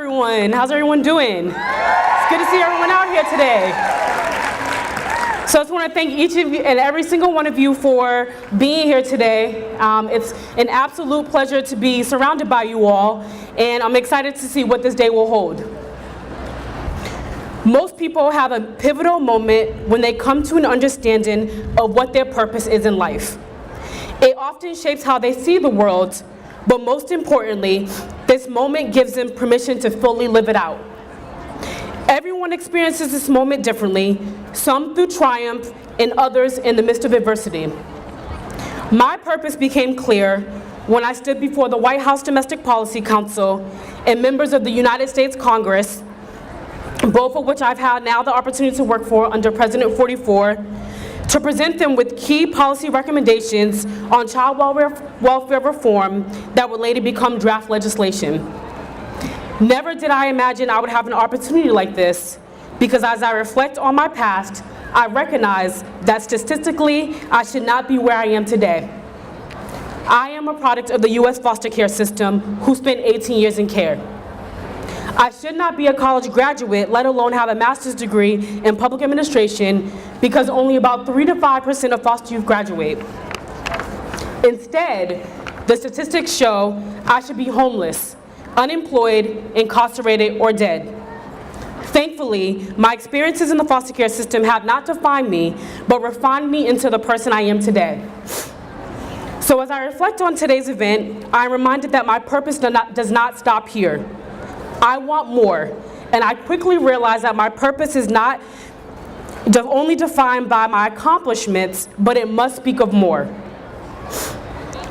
everyone. How's everyone doing? It's good to see everyone out here today. So I just want to thank each of you and every single one of you for being here today. It's an absolute pleasure to be surrounded by you all, and I'm excited to see what this day will hold. Most people have a pivotal moment when they come to an understanding of what their purpose is in life. It often shapes how they see the world, but most importantly, this moment gives them permission to fully live it out. Everyone experiences this moment differently, some through triumph and others in the midst of adversity. My purpose became clear when I stood before the White House Domestic Policy Council and members of the United States Congress, both of which I've had now the opportunity to work for under President 44, to present them with key policy recommendations on child welfare reform that would later become draft legislation. Never did I imagine I would have an opportunity like this, because as I reflect on my past, I recognize that statistically, I should not be where I am today. I am a product of the U.S. foster care system who spent 18 years in care. I should not be a college graduate, let alone have a master's degree in public administration, because only about 3 to 5% of foster youth graduate. Instead, the statistics show I should be homeless, unemployed, incarcerated, or dead. Thankfully, my experiences in the foster care system have not defined me, but refined me into the person I am today. So as I reflect on today's event, I'm reminded that my purpose does not stop here. I want more, and I quickly realized that my purpose is not only defined by my accomplishments, but it must speak of more.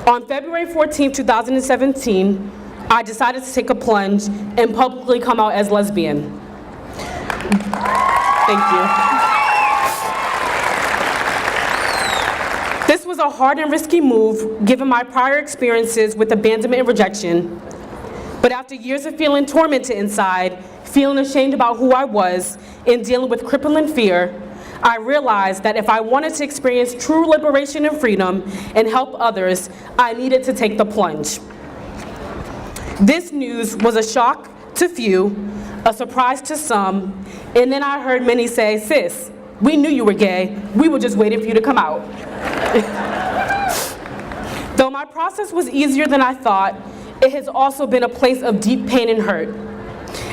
On February 14, 2017, I decided to take a plunge and publicly come out as lesbian. Thank you. This was a hard and risky move, given my prior experiences with abandonment and rejection. But after years of feeling tormented inside, feeling ashamed about who I was, and dealing with crippling fear, I realized that if I wanted to experience true liberation and freedom and help others, I needed to take the plunge. This news was a shock to few, a surprise to some, and then I heard many say, "Sis, we knew you were gay, we were just waiting for you to come out." Though my process was easier than I thought, it has also been a place of deep pain and hurt.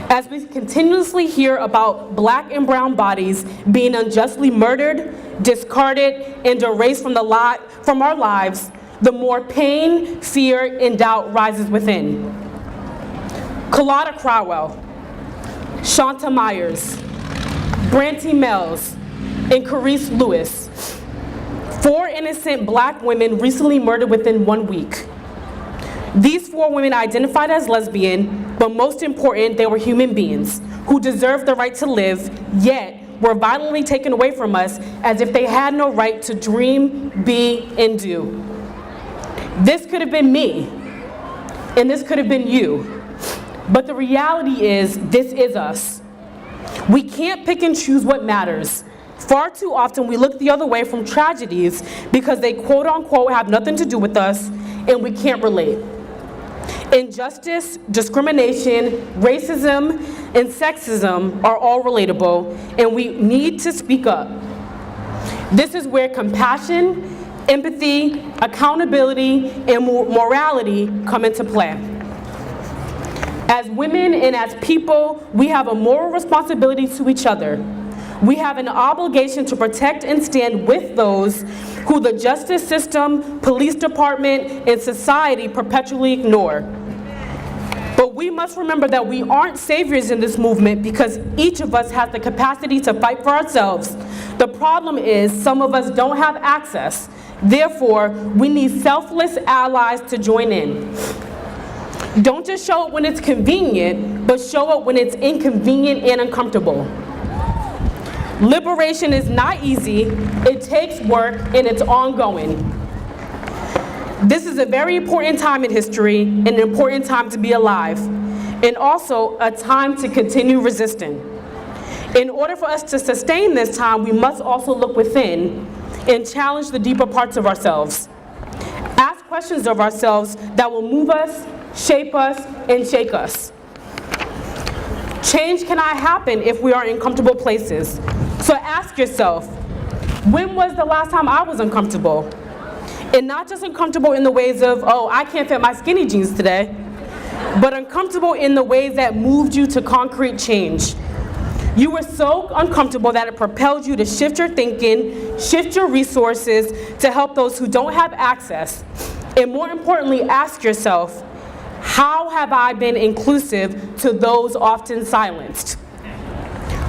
As we continuously hear about Black and brown bodies being unjustly murdered, discarded, and erased from our lives, the more pain, fear, and doubt rises within. Kalada Crowell, Shanta Myers, Branty Mells, and Carice Lewis. 4 innocent Black women recently murdered within 1 week. These 4 women identified as lesbian, but most important, they were human beings who deserved the right to live, yet were violently taken away from us as if they had no right to dream, be, and do. This could have been me, and this could have been you. But the reality is, this is us. We can't pick and choose what matters. Far too often, we look the other way from tragedies because they quote unquote have nothing to do with us, and we can't relate. Injustice, discrimination, racism, and sexism are all relatable, and we need to speak up. This is where compassion, empathy, accountability, and morality come into play. As women and as people, we have a moral responsibility to each other. We have an obligation to protect and stand with those who the justice system, police department, and society perpetually ignore. But we must remember that we aren't saviors in this movement because each of us has the capacity to fight for ourselves. The problem is some of us don't have access. Therefore, we need selfless allies to join in. Don't just show up when it's convenient, but show up when it's inconvenient and uncomfortable. Liberation is not easy, it takes work, and it's ongoing. This is a very important time in history, and an important time to be alive, and also a time to continue resisting. In order for us to sustain this time, we must also look within and challenge the deeper parts of ourselves. Ask questions of ourselves that will move us, shape us, and shake us. Change cannot happen if we are in comfortable places. So ask yourself, when was the last time I was uncomfortable? And not just uncomfortable in the ways of, oh, I can't fit my skinny jeans today, but uncomfortable in the ways that moved you to concrete change. You were so uncomfortable that it propelled you to shift your thinking, shift your resources to help those who don't have access. And more importantly, ask yourself, how have I been inclusive to those often silenced?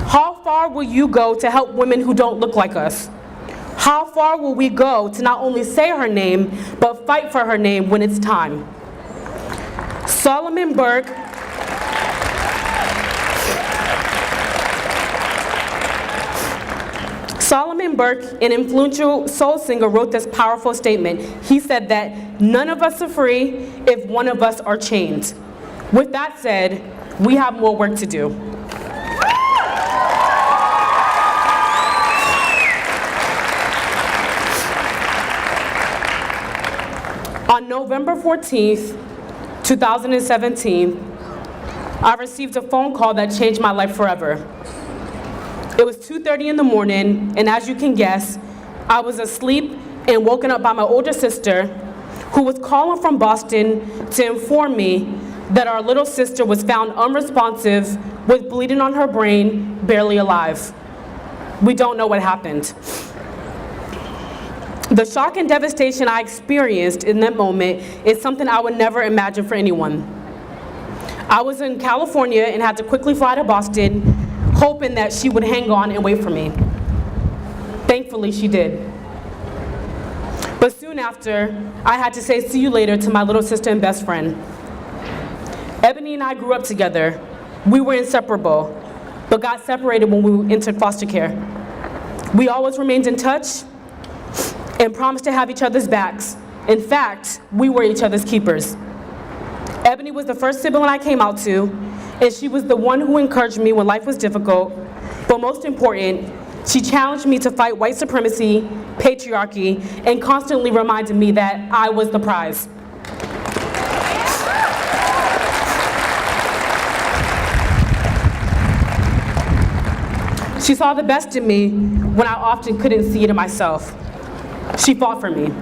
How far will you go to help women who don't look like us? How far will we go to not only say her name, but fight for her name when it's time? Solomon Burke an influential soul singer, wrote this powerful statement. He said that none of us are free if one of us are chained. With that said, we have more work to do. On November 14th, 2017, I received a phone call that changed my life forever. It was 2:30 in the morning, and as you can guess, I was asleep and woken up by my older sister, who was calling from Boston to inform me that our little sister was found unresponsive with bleeding on her brain, barely alive. We don't know what happened. The shock and devastation I experienced in that moment is something I would never imagine for anyone. I was in California and had to quickly fly to Boston, hoping that she would hang on and wait for me. Thankfully, she did. But soon after, I had to say see you later to my little sister and best friend. Ebony and I grew up together. We were inseparable, but got separated when we entered foster care. We always remained in touch and promised to have each other's backs. In fact, we were each other's keepers. Ebony was the first sibling I came out to, and she was the one who encouraged me when life was difficult, but most important, she challenged me to fight white supremacy, patriarchy, and constantly reminded me that I was the prize. She saw the best in me when I often couldn't see it in myself. She fought for me.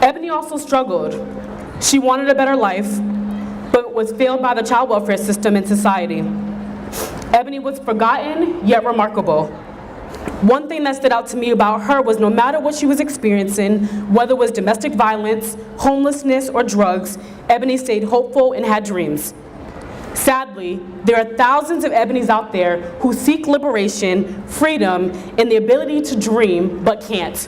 Ebony also struggled. She wanted a better life, but was failed by the child welfare system and society. Ebony was forgotten, yet remarkable. One thing that stood out to me about her was no matter what she was experiencing, whether it was domestic violence, homelessness, or drugs, Ebony stayed hopeful and had dreams. Sadly, there are thousands of Ebonys out there who seek liberation, freedom, and the ability to dream, but can't.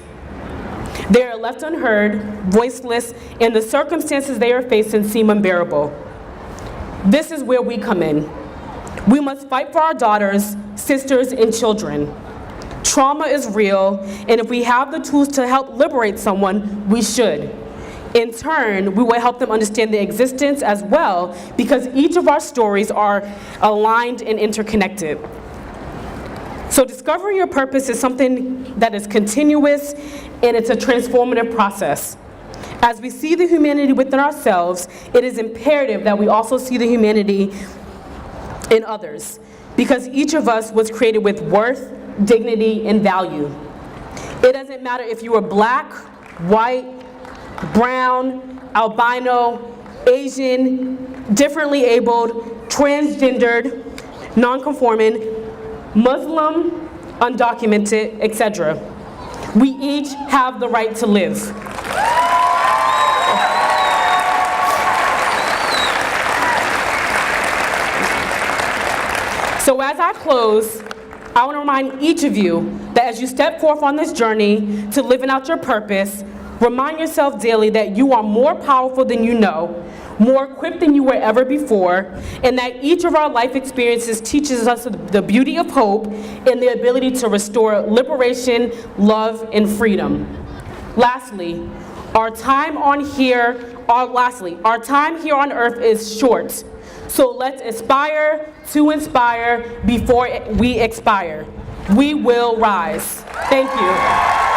They are left unheard, voiceless, and the circumstances they are facing seem unbearable. This is where we come in. We must fight for our daughters, sisters, and children. Trauma is real, and if we have the tools to help liberate someone, we should. In turn, we will help them understand their existence as well, because each of our stories are aligned and interconnected. So discovering your purpose is something that is continuous, and it's a transformative process. As we see the humanity within ourselves, it is imperative that we also see the humanity in others, because each of us was created with worth, dignity, and value. It doesn't matter if you are black, white, brown, albino, Asian, differently abled, transgendered, non-conforming, Muslim, undocumented, etc. We each have the right to live. So as I close, I want to remind each of you that as you step forth on this journey to living out your purpose, remind yourself daily that you are more powerful than you know, more equipped than you were ever before, and that each of our life experiences teaches us the beauty of hope and the ability to restore liberation, love, and freedom. Lastly, our time here on earth is short. So let's aspire to inspire before we expire. We will rise. Thank you.